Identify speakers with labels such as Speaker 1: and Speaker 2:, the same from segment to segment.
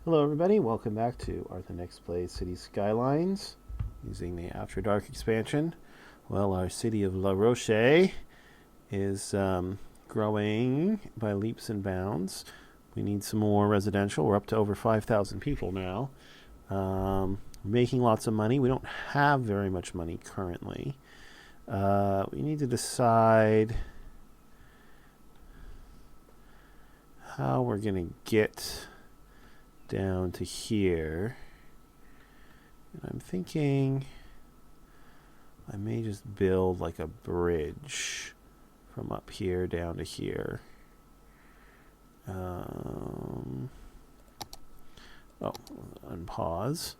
Speaker 1: Hello everybody, welcome back to Arthenex Plays City Skylines using the After Dark expansion. Well, our city of La Roche is growing by leaps and bounds. We need some more residential. We're up to over 5,000 people now. Making lots of money. We don't have very much money currently. We need to decide how we're going to get down to here. And I'm thinking I may just build like a bridge from up here down to here. Unpause.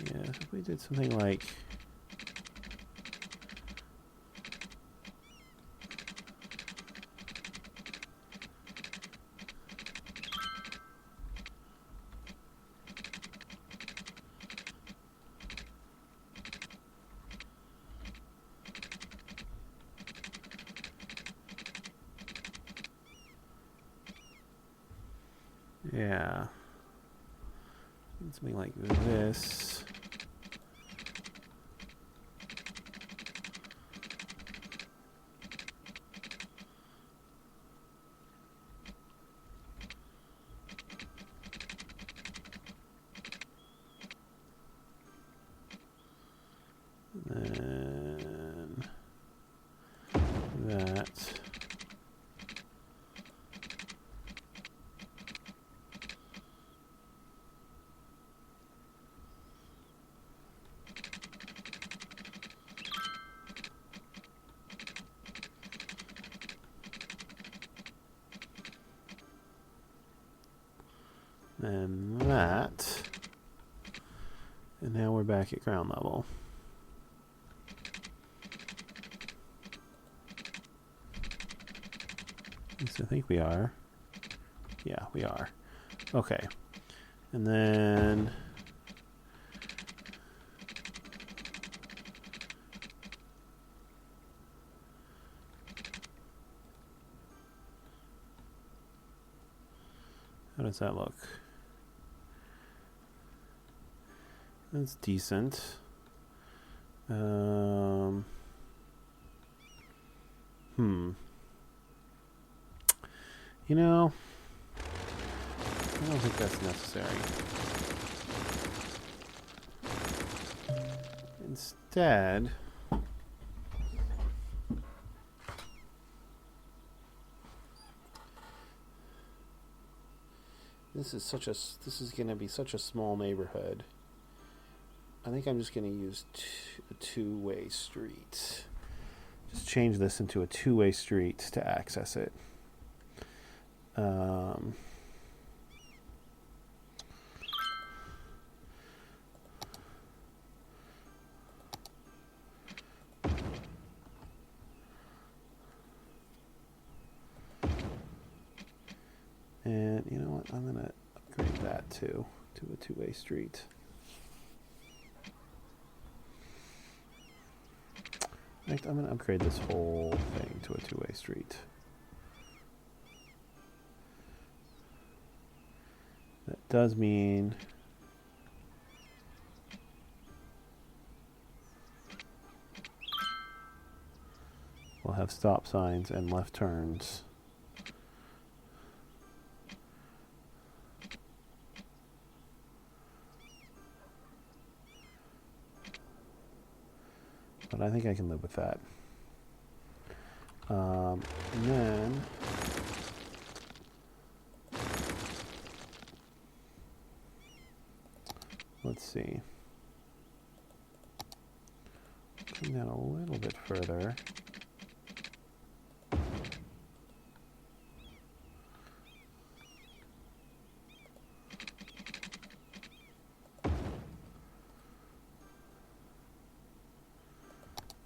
Speaker 1: Yeah, if we did something like yeah, something like this. Then that. Then that. And now we're back at ground level. So I think we are. Yeah, we are. Okay. And then how does that look? That's decent. You know, I don't think that's necessary. Instead, this is going to be such a small neighborhood. I think I'm just going to use a two-way street. Just change this into a two-way street to access it. And you know what? I'm going to upgrade that to a two-way street. In fact, I'm going to upgrade this whole thing to a two-way street. That does mean we'll have stop signs and left turns. But I think I can live with that. And then let's see. Come down a little bit further.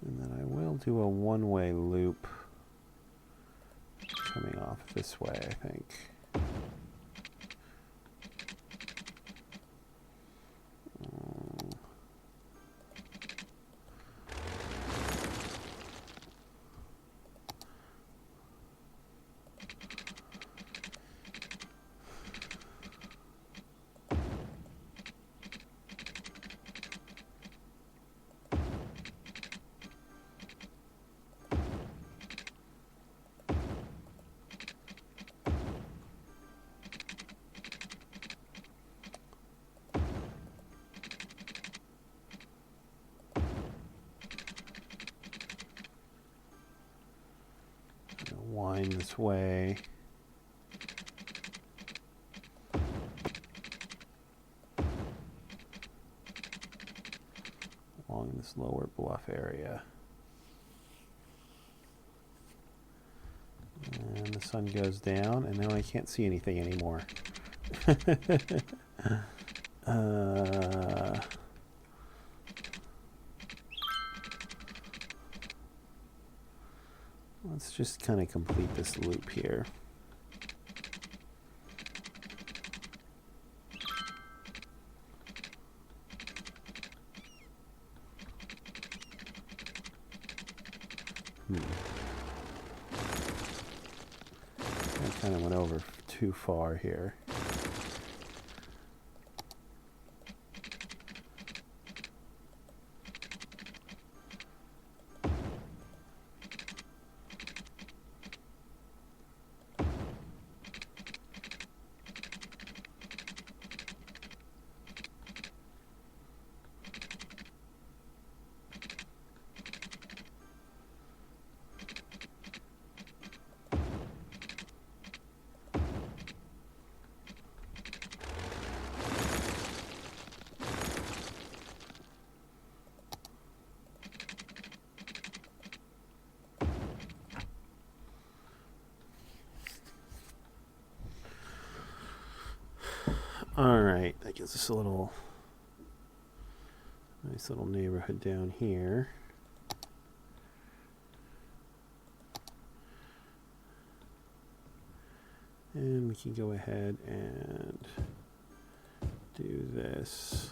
Speaker 1: And then I will do a one-way loop coming off this way, I think. find this way. Along this lower bluff area. And the sun goes down, and now I can't see anything anymore. Let's just kind of complete this loop here. I kind of went over too far here. Alright, that gives us a nice little neighborhood down here. And we can go ahead and do this.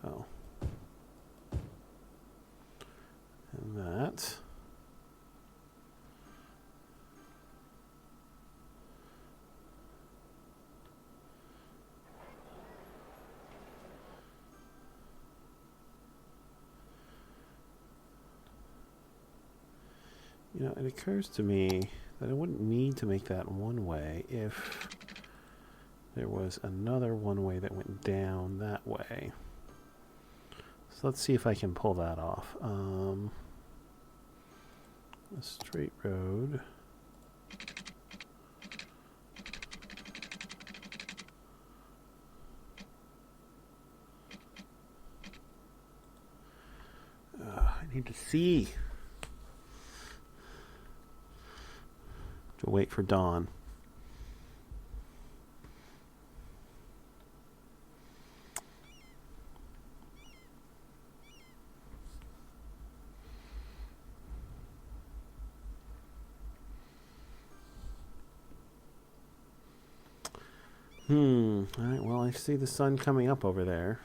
Speaker 1: Oh. And that. You know, it occurs to me that I wouldn't need to make that one way if there was another one way that went down that way. So let's see if I can pull that off. A straight road. I need to see. To wait for dawn. All right, well, I see the sun coming up over there.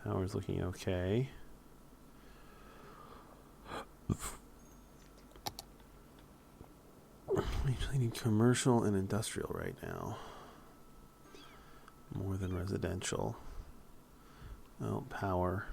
Speaker 1: Power's looking okay. We actually need commercial and industrial right now. More than residential. Oh, power.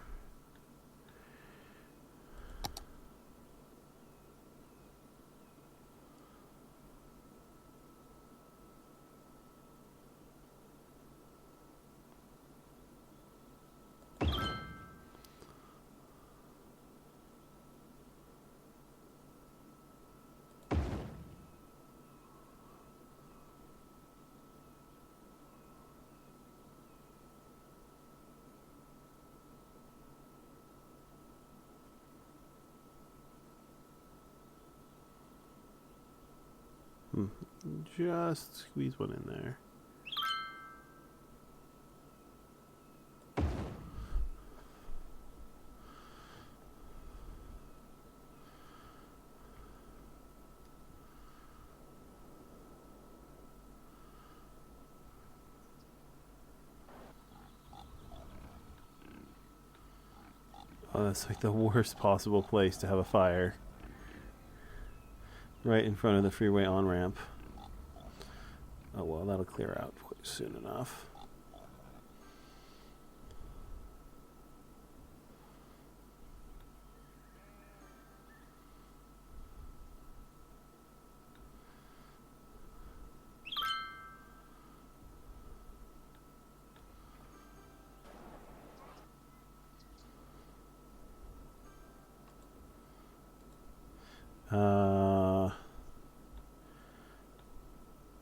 Speaker 1: Just squeeze one in there. Oh, that's like the worst possible place to have a fire. Right in front of the freeway on-ramp. Oh well, that'll clear out quite soon enough.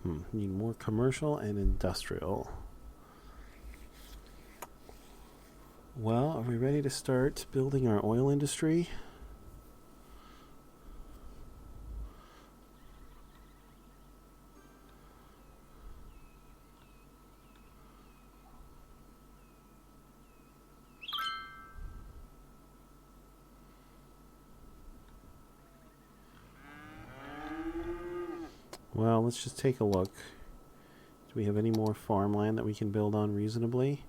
Speaker 1: Need more commercial and industrial. Well, are we ready to start building our oil industry? Well, let's just take a look. Do we have any more farmland that we can build on reasonably?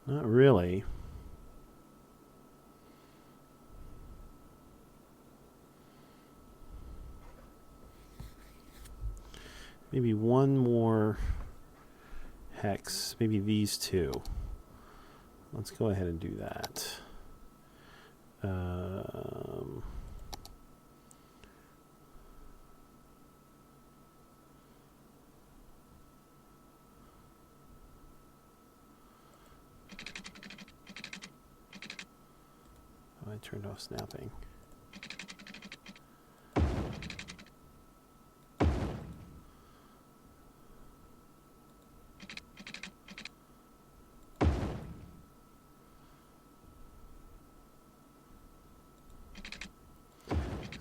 Speaker 1: Not really. Maybe one more hex. Maybe these two. Let's go ahead and do that. Oh, I turned off snapping.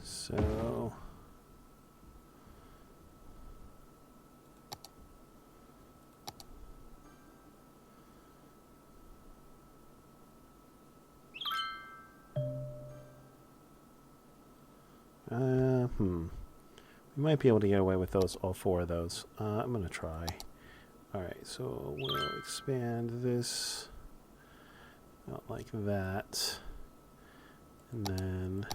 Speaker 1: So we might be able to get away with those, all four of those. I'm gonna try. Alright, so we'll expand this out like that, and then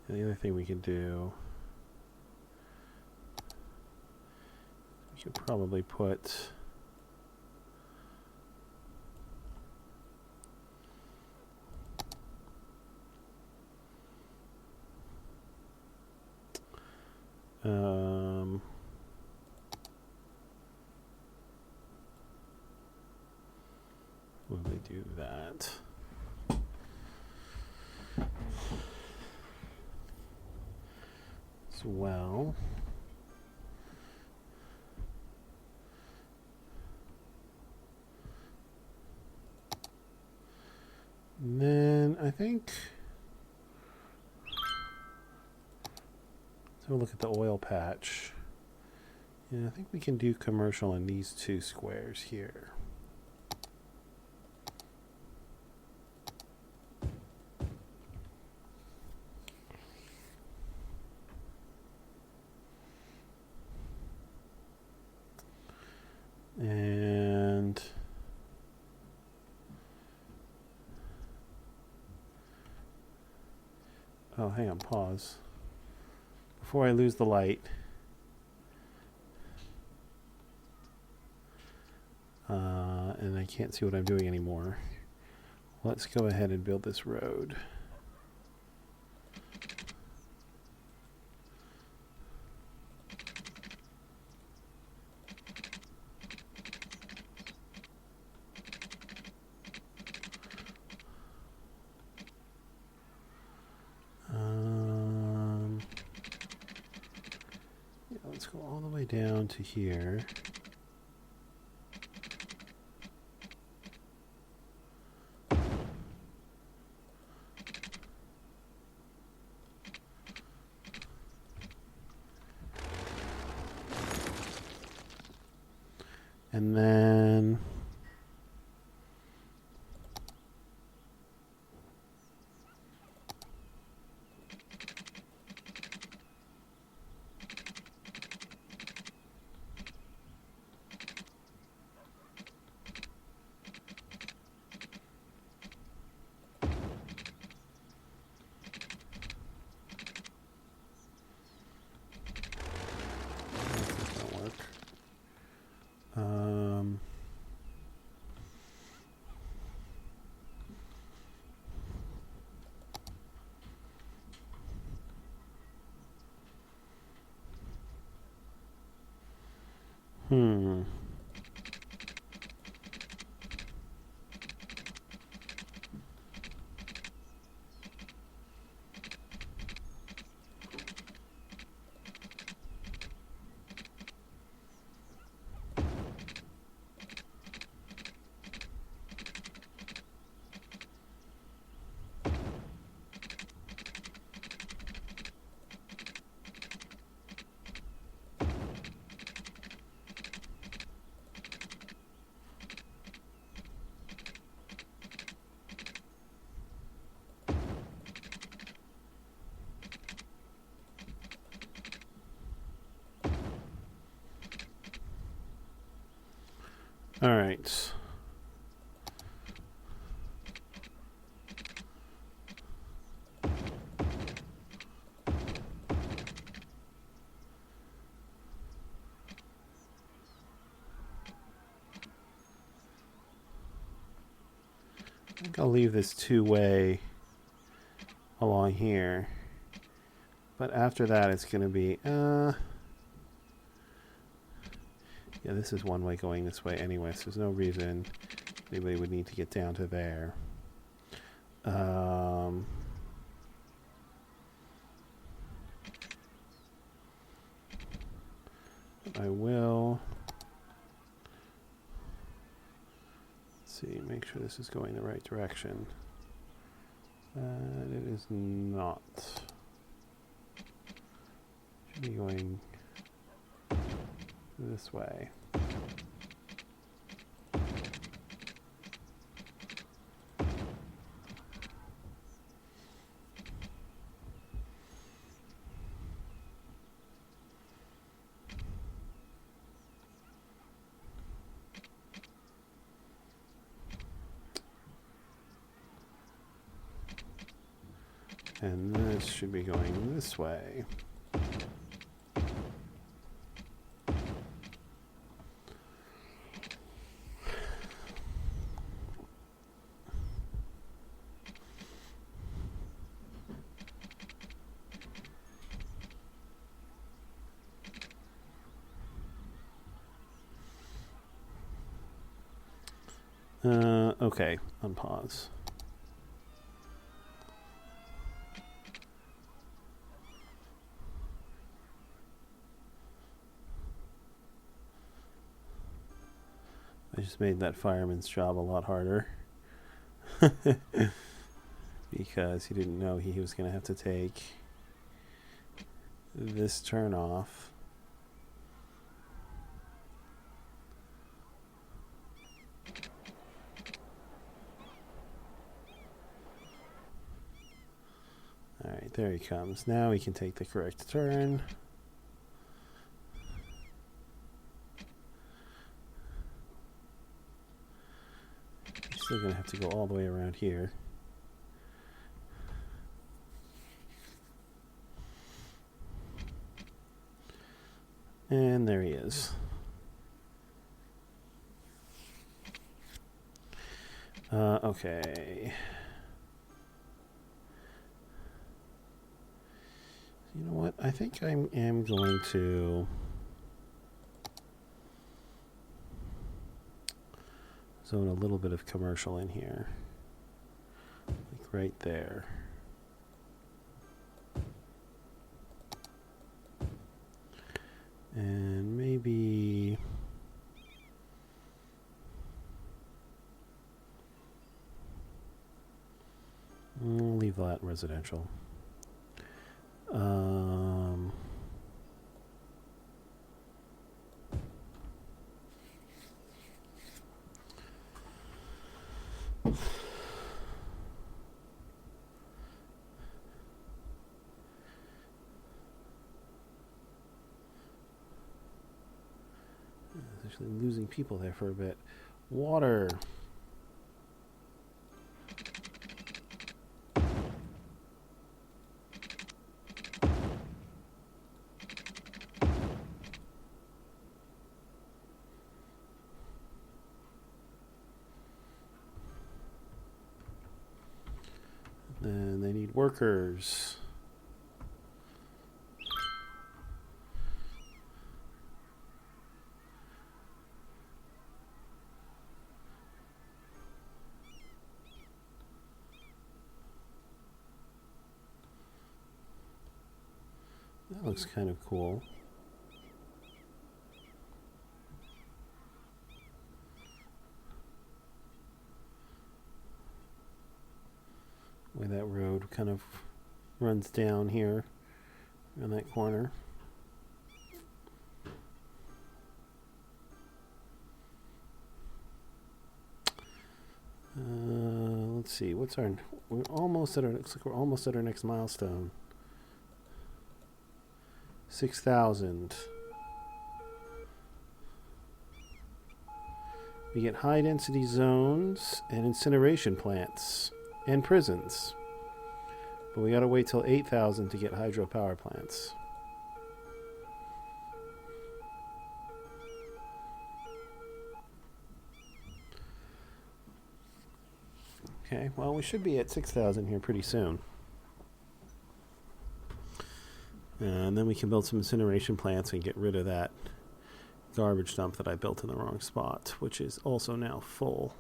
Speaker 1: the other thing we could do, we could probably put will we do that? As well. And then I think so. Look at the oil patch. Yeah, I think we can do commercial in these two squares here. And oh, hang on, pause. Before I lose the light. And I can't see what I'm doing anymore. Let's go ahead and build this road. Yeah, let's go all the way down to here. And then Hmm. All right. I think I'll leave this two-way along here. But after that, it's going to be... yeah, this is one way going this way anyway, so there's no reason anybody would need to get down to there. I will... Let's see, make sure this is going the right direction. It is not. Should be going this way. And this should be going this way. Okay, unpause. I just made that fireman's job a lot harder. Because he didn't know he was going to have to take this turn off. Alright, there he comes. Now he can take the correct turn. He's still going to have to go all the way around here. And there he is. Okay. You know what? I think I am going to zone a little bit of commercial in here. Like right there. And maybe... I'll leave that residential. Actually losing people there for a bit. Water. Then they need workers. That looks kind of cool. Where that road kind of runs down here in that corner. Let's see. What's our? We're almost at our. Looks like we're almost at our next milestone. 6,000. We get high density zones and incineration plants and prisons. But we gotta wait till 8,000 to get hydropower plants. Okay, well, we should be at 6,000 here pretty soon. And then we can build some incineration plants and get rid of that garbage dump that I built in the wrong spot, which is also now full.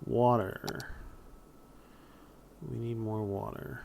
Speaker 1: Water. We need more water.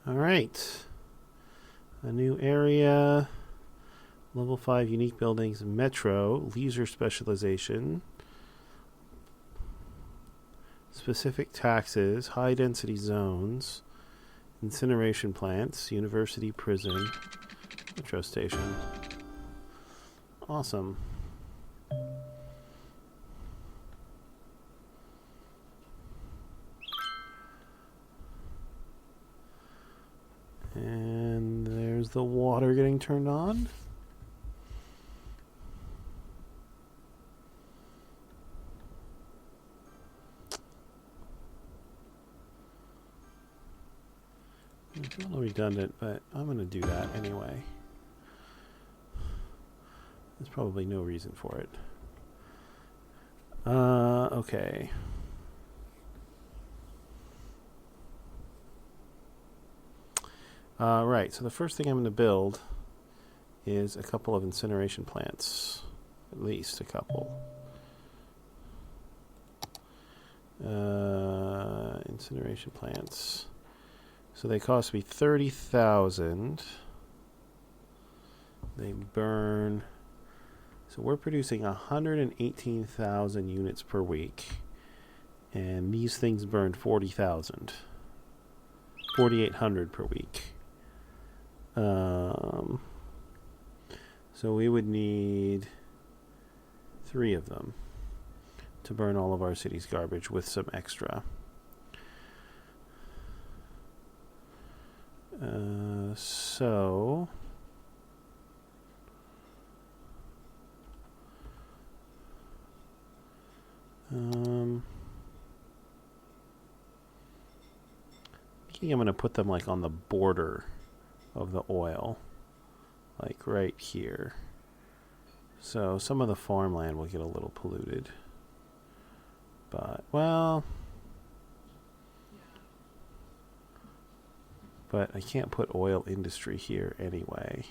Speaker 1: All right. A new area. Level 5 unique buildings. Metro. Leisure specialization. Specific taxes. High density zones. Incineration plants. University prison. Metro station. Awesome. And there's the water getting turned on. It's a little redundant, but I'm going to do that anyway. There's probably no reason for it. Okay. Right, so the first thing I'm going to build is a couple of incineration plants. At least a couple. Incineration plants. So they cost me 30,000. They burn. So we're producing 118,000 units per week. And these things burn 40,000. 4,800 per week. So we would need 3 of them to burn all of our city's garbage with some extra. So I think I'm going to put them like on the border of the oil, like right here. So some of the farmland will get a little polluted. But, well, but I can't put oil industry here anyway.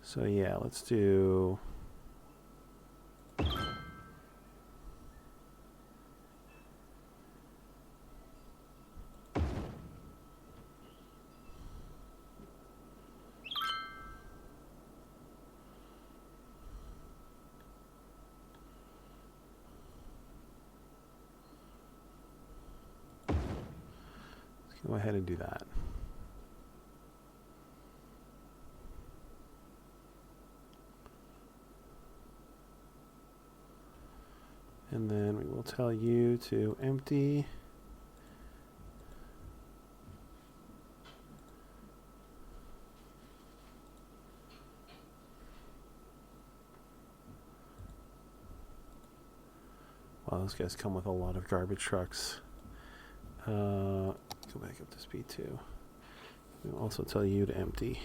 Speaker 1: So yeah, let's do go ahead and do that. And then we will tell you to empty. Wow, those guys come with a lot of garbage trucks. Go back up to speed 2. We'll also tell you to empty.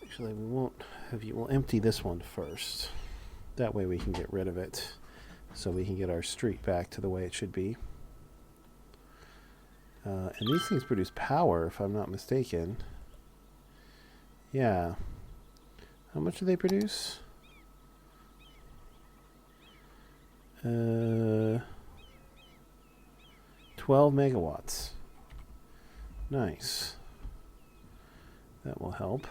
Speaker 1: Actually, we won't have you. We'll empty this one first. That way we can get rid of it. So we can get our street back to the way it should be. And these things produce power, if I'm not mistaken. Yeah. How much do they produce? 12 megawatts. Nice. That will help.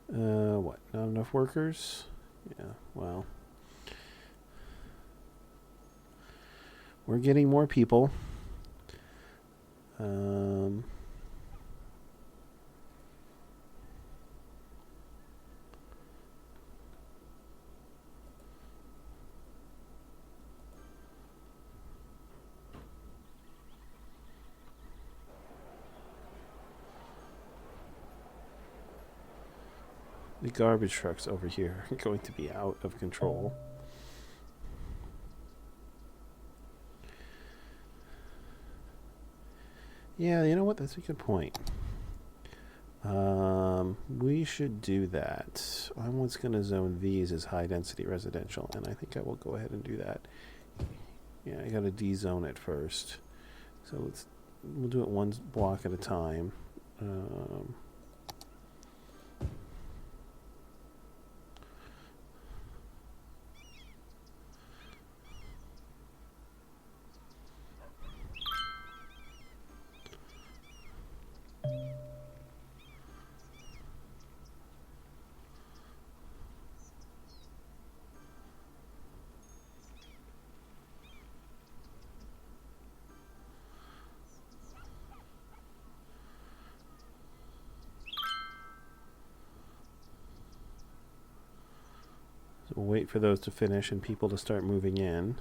Speaker 1: What? Not enough workers? Yeah, well. We're getting more people. The garbage trucks over here are going to be out of control. Yeah, you know what? That's a good point. We should do that. I'm what's going to zone these as high density residential, and I think I will go ahead and do that. Yeah, I got to de-zone it first. So we'll do it one block at a time. So we'll wait for those to finish and people to start moving in.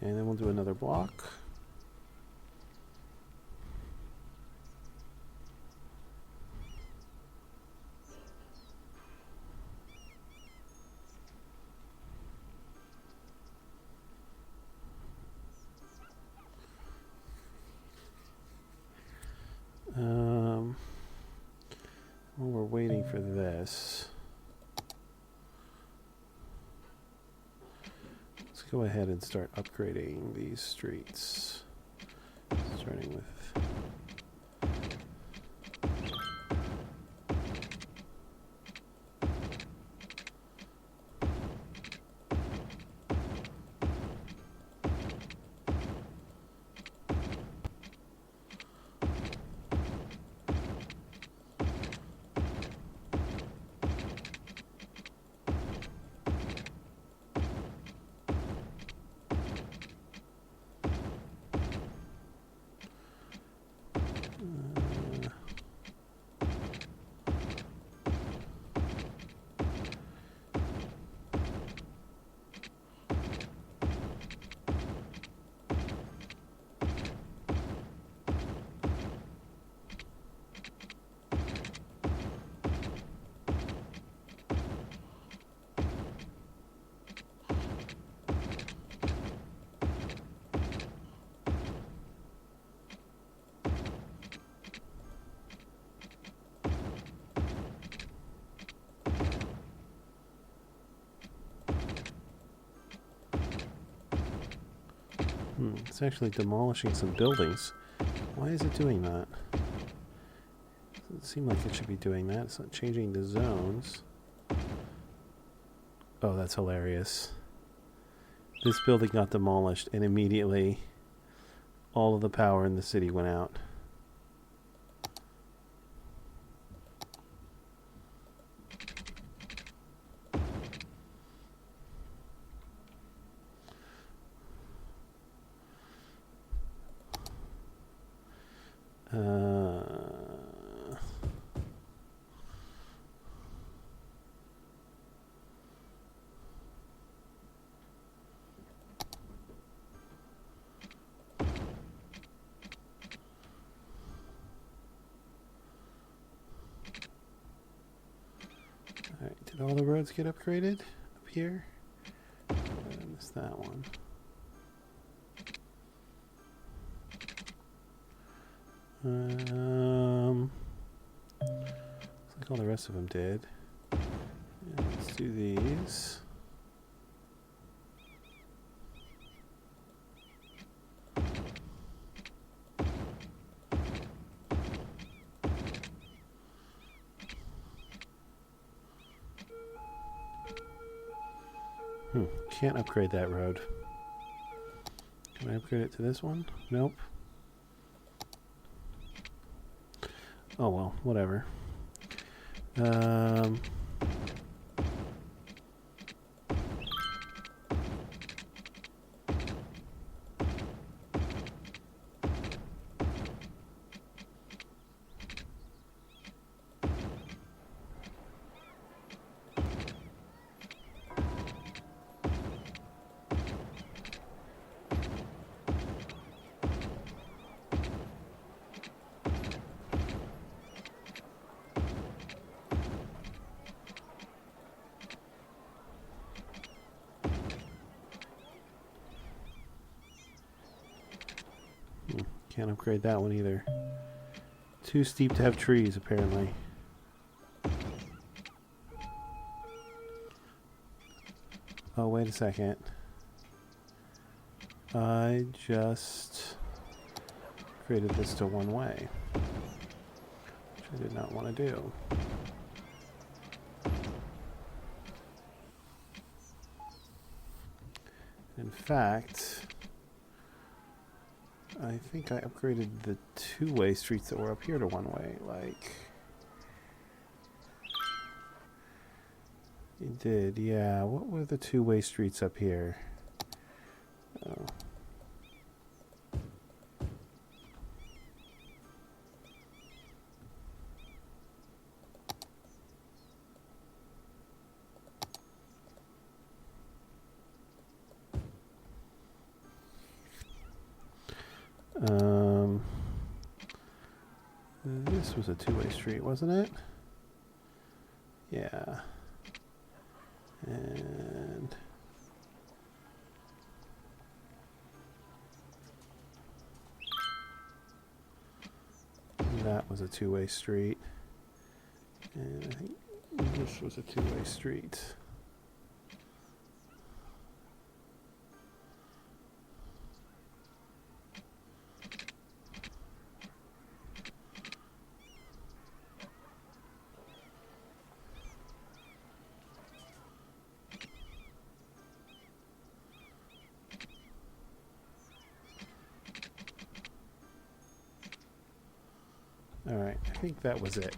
Speaker 1: And then we'll do another block. While we're waiting for this, let's go ahead and start upgrading these streets, starting with It's actually demolishing some buildings. Why is it doing that? Doesn't seem like it should be doing that. It's not changing the zones. Oh, that's hilarious. This building got demolished and immediately all of the power in the city went out. Alright, did all the roads get upgraded up here? I missed that one. Looks like all the rest of them did. Yeah, let's do these. Can't upgrade that road. Can I upgrade it to this one? Nope. Oh well, whatever. Can't upgrade that one either. Too steep to have trees, apparently. Oh, wait a second. I just created this to one way, which I did not want to do. In fact, I think I upgraded the two-way streets that were up here to one-way, like... You did, yeah. What were the two-way streets up here? Oh. This was a two-way street, wasn't it? Yeah. And that was a two-way street. And I think this was a two-way street. Alright, I think that was it.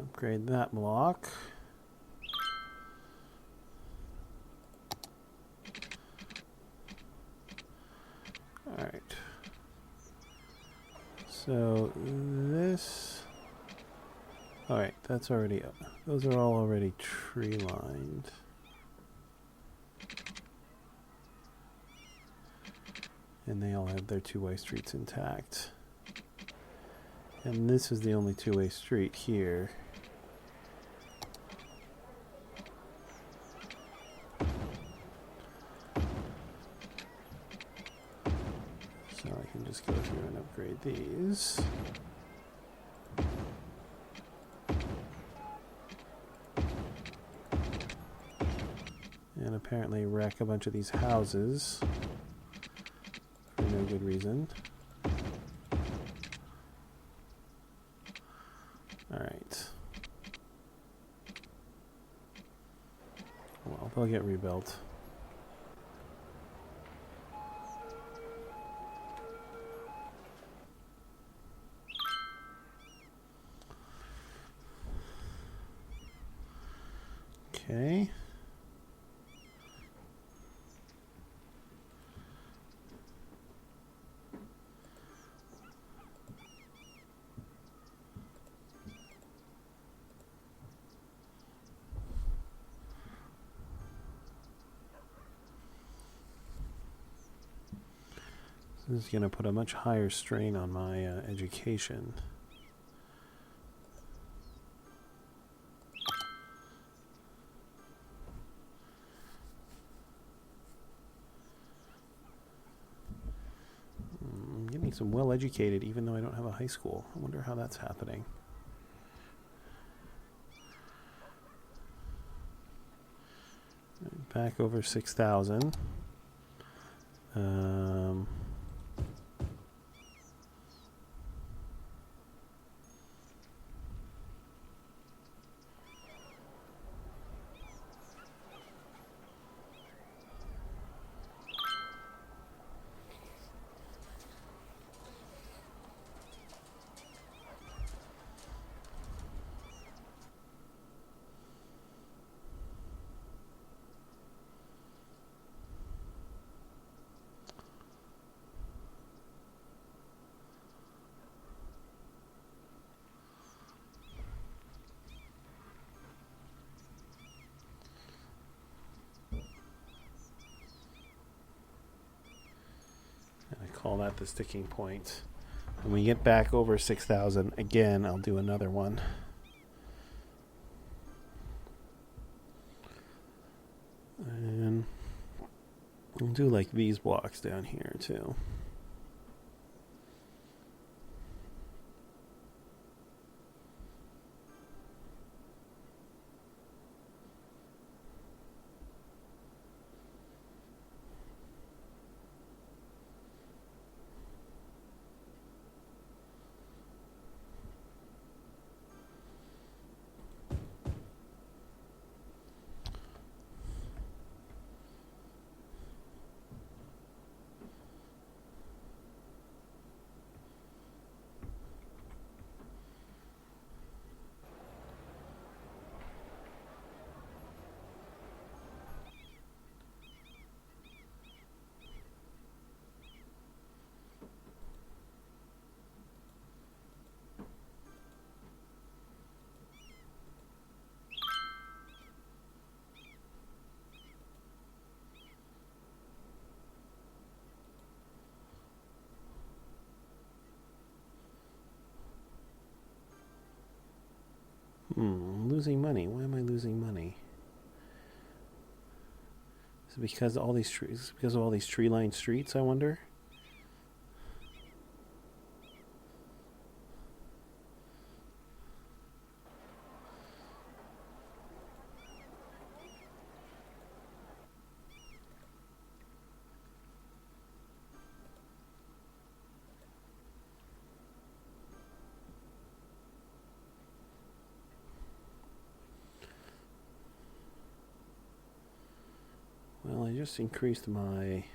Speaker 1: Upgrade that block. Alright. So this... Alright, that's already up. Those are all already tree lined. And they all have their two-way streets intact. And this is the only two-way street here. So I can just go through and upgrade these. And apparently wreck a bunch of these houses for no good reason. Alright. Well, they'll get rebuilt. Okay. This is going to put a much higher strain on my education. I'm getting some well-educated even though I don't have a high school. I wonder how that's happening. Back over 6,000. Call that the sticking point. When we get back over 6,000 again, I'll do another one. And I'll do like these blocks down here too. Losing money. Why am I losing money? Is it because of all these trees? Because of all these tree-lined streets, I wonder? Well, I just increased my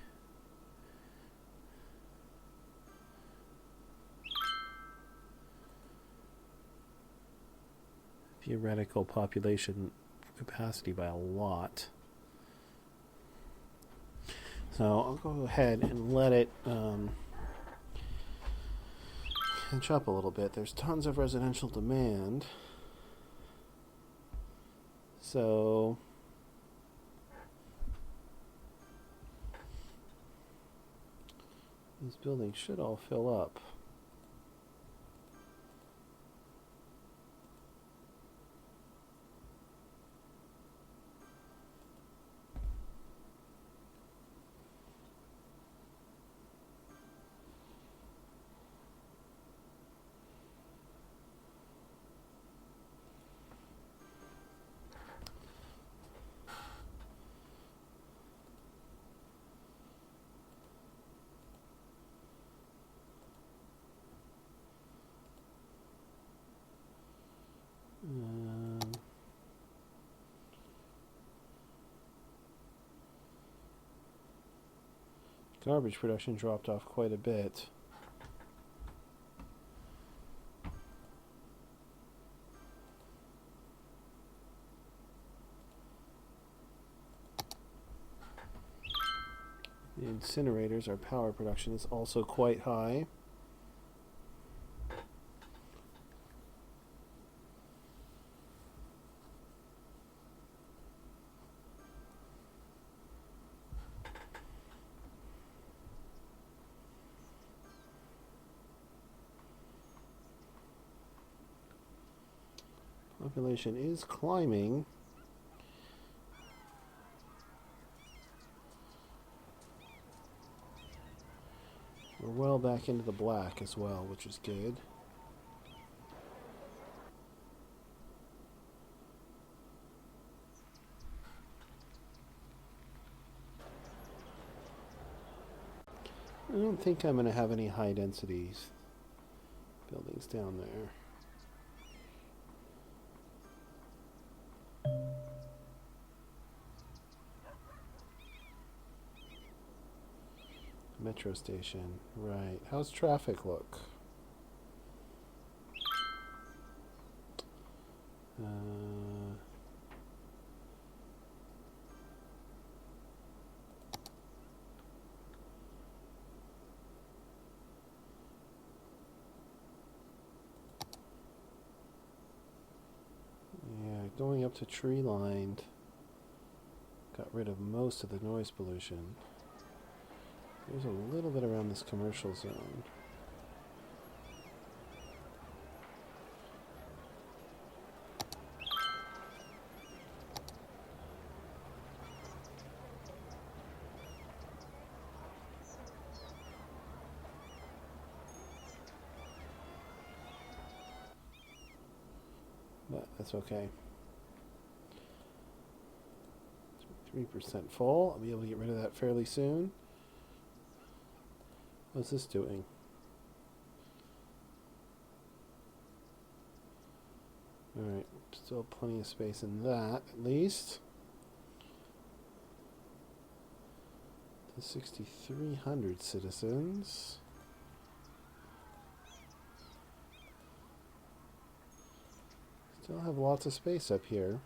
Speaker 1: theoretical population capacity by a lot. So I'll go ahead and let it inch up a little bit. There's tons of residential demand. So these buildings should all fill up. Garbage production dropped off quite a bit. The incinerators, our power production is also quite high. Population is climbing. We're well back into the black as well, which is good. I don't think I'm going to have any high densities buildings down there. Metro station, right. How's traffic look? Yeah, going up to tree lined. Got rid of most of the noise pollution. There's a little bit around this commercial zone. But that's okay. 3% full. I'll be able to get rid of that fairly soon. What's this doing? Alright, still plenty of space in that, at least. To 6,300 citizens. Still have lots of space up here.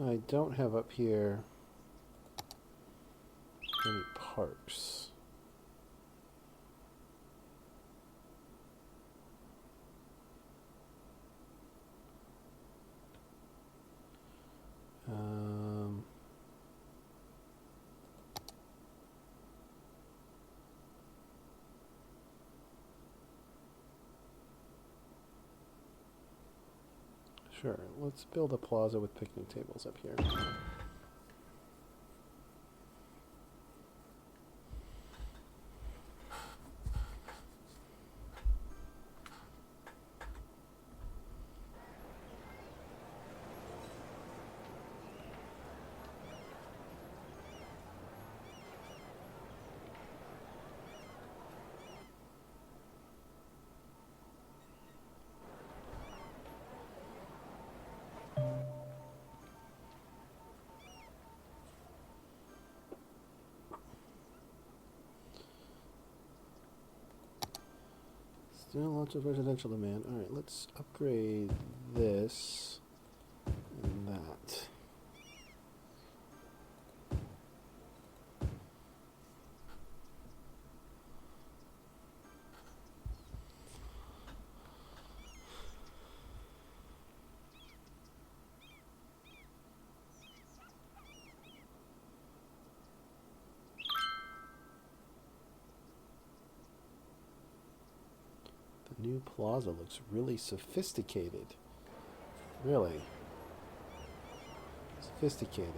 Speaker 1: I don't have up here any parks. Sure, let's build a plaza with picnic tables up here. Still lots of residential demand. Alright, let's upgrade this and that. New plaza looks really sophisticated. Really sophisticated.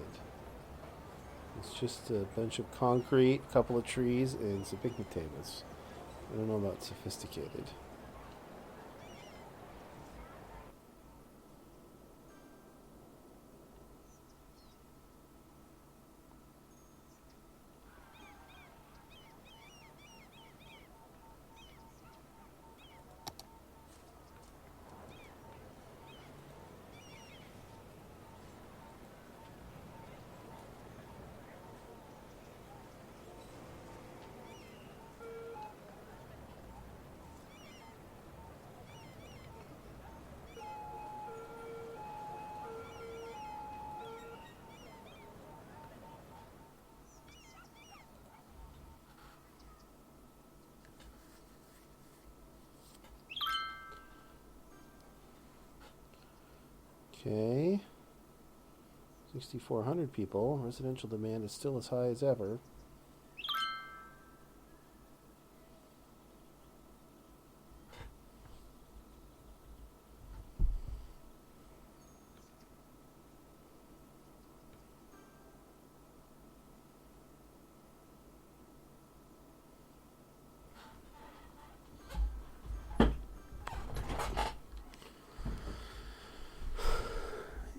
Speaker 1: It's just a bunch of concrete, a couple of trees, and some picnic tables. I don't know about sophisticated. Okay. 6,400 people. Residential demand is still as high as ever.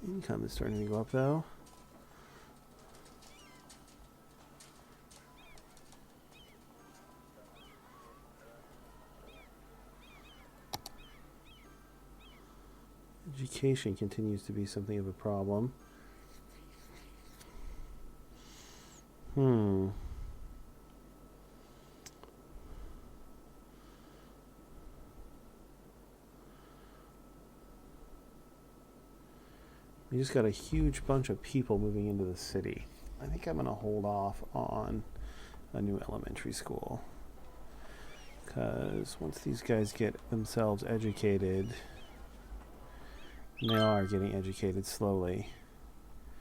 Speaker 1: Income is starting to go up, though. Education continues to be something of a problem. We just got a huge bunch of people moving into the city. I think I'm going to hold off on a new elementary school. Because once these guys get themselves educated, and they are getting educated slowly,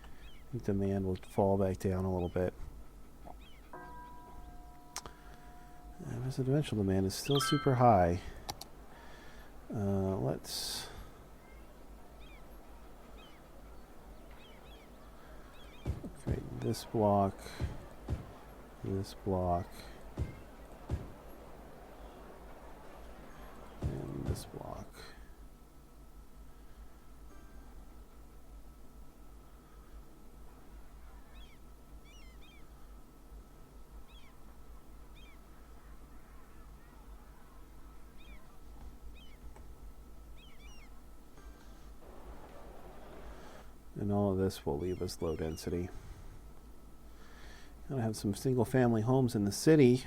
Speaker 1: I think demand will fall back down a little bit. And residential demand is still super high. Let's create this block, and this block. And all of this will leave us low density. Gotta have some single family homes in the city.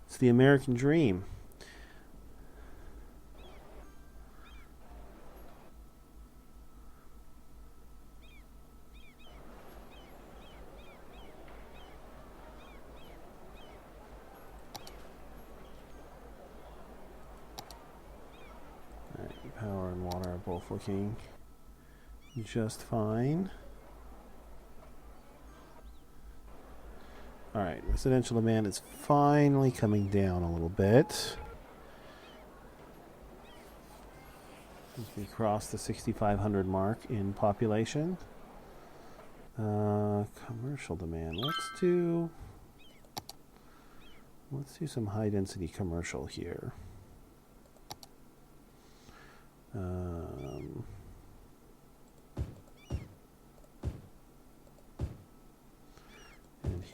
Speaker 1: It's the American dream. Alright, power and water are both looking just fine. Alright, residential demand is finally coming down a little bit. As we cross the 6,500 mark in population. Commercial demand. Let's do some high density commercial here. And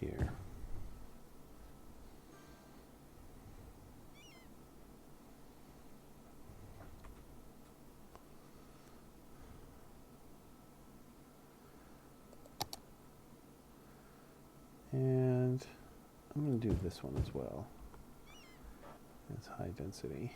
Speaker 1: here. And I'm going to do this one as well. It's high density.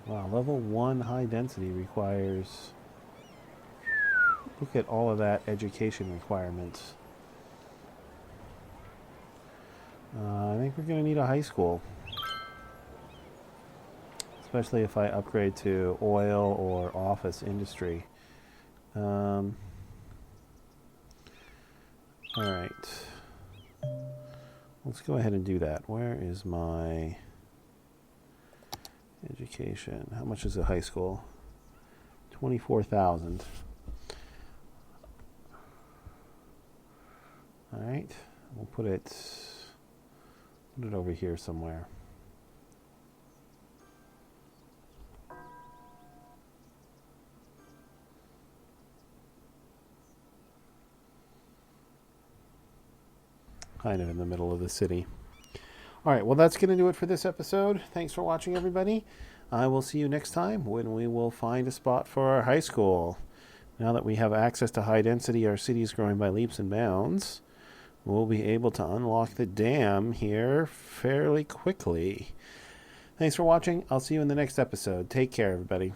Speaker 1: Wow, level 1 high density requires... Look at all of that education requirements. I think we're going to need a high school. especially if I upgrade to oil or office industry. All right. Let's go ahead and do that. Where is my education? How much is a high school? 24,000. All right. We'll put it over here somewhere. Kind of in the middle of the city. All right, well, that's going to do it for this episode. Thanks for watching, everybody. I will see you next time when we will find a spot for our high school. Now that we have access to high density, our city is growing by leaps and bounds. We'll be able to unlock the dam here fairly quickly. Thanks for watching. I'll see you in the next episode. Take care, everybody.